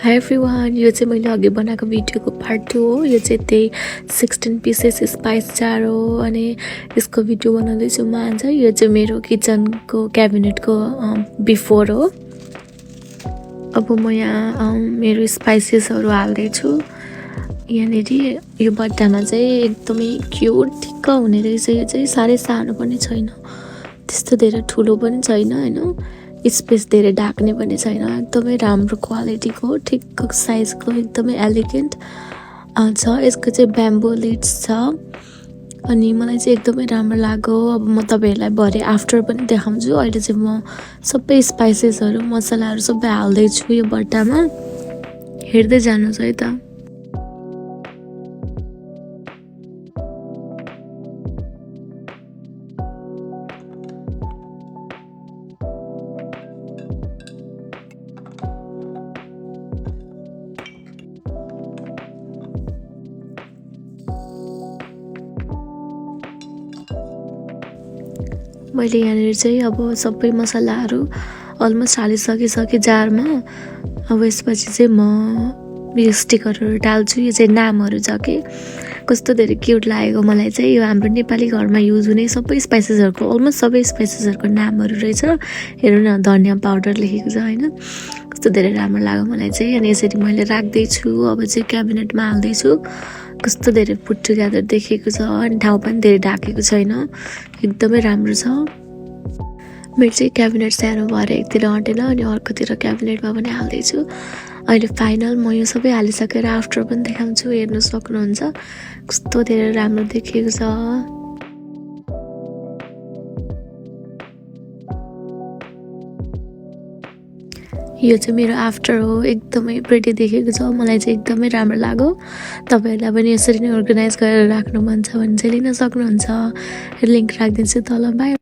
High everyone, यो चाहिँ मैले अघि बनाएको भिडियोको पार्ट 2 हो। यो चाहिँ त्यही 16 पिसेस स्पाइस जार हो अनि यसको भिडियो बनाउँदैछु म आज। यो चाहिँ मेरो किचनको क्याबिनेटको बिफोर हो। अब म यहाँ मेरो स्पाइसेसहरू हाल्दैछु। यहाँनिर यो बट्टामा चाहिँ एकदमै क्युट ठिक्क हुने रहेछ। यो चाहिँ साह्रै सानो पनि छैन, त्यस्तो धेरै ठुलो पनि छैन होइन, स्पेस धेरै ढाक्ने पनि छैन। एकदमै राम्रो क्वालिटीको ठिक्क साइजको एकदमै एलिगेन्ट छ। यसको चाहिँ ब्याम्बो लिड्स छ अनि मलाई चाहिँ एकदमै राम्रो लाग्यो। अब म तपाईँहरूलाई भरे आफ्टर पनि देखाउँछु। अहिले चाहिँ म सबै स्पाइसेसहरू मसलाहरू सबै हाल्दैछु यो बट्टामा। हेर्दै जानुहोस् है त। मैले यहाँनिर चाहिँ अब सबै मसलाहरू अलमोस्ट हालिसकिसकेँ जारमा। अब यसपछि चाहिँ म यो स्टिकरहरू डाल्छु। यो चाहिँ नामहरू छ कि कस्तो धेरै क्युट लागेको मलाई चाहिँ। यो हाम्रो नेपाली घरमा युज हुने सबै स्पाइसेसहरूको अलमोस्ट सबै स्पाइसेसहरूको नामहरू रहेछ। हेर्नु न, धनिया पाउडर लेखेको छ होइन, कस्तो धेरै राम्रो लाग्यो मलाई चाहिँ। अनि यसरी मैले राख्दैछु। अब चाहिँ क्याबिनेटमा हाल्दैछु। कस्तो धेरै पुट टुगेदर देखेको छ अनि ठाउँ पनि धेरै ढाकेको छैन, एकदमै राम्रो छ। मेरो चाहिँ क्याबिनेट सानो भएर एकतिर अँटेन अनि अर्कोतिर क्याबिनेटमा पनि हाल्दैछु। अहिले फाइनल म यो सबै हालिसकेर आफ्टर पनि देखाउँछु, हेर्नु सक्नुहुन्छ कस्तो धेरै राम्रो देखिएको छ। यो चाहिँ मेरो आफ्टर हो, एकदमै प्रिटी देखेको छ। मलाई चाहिँ एकदमै राम्रो लाग्यो। तपाईँहरूलाई पनि यसरी नै अर्गनाइज गरेर राख्नु मन छ भने चाहिँ लिन सक्नुहुन्छ। लिङ्क राखिदिन्छु तल। बाई।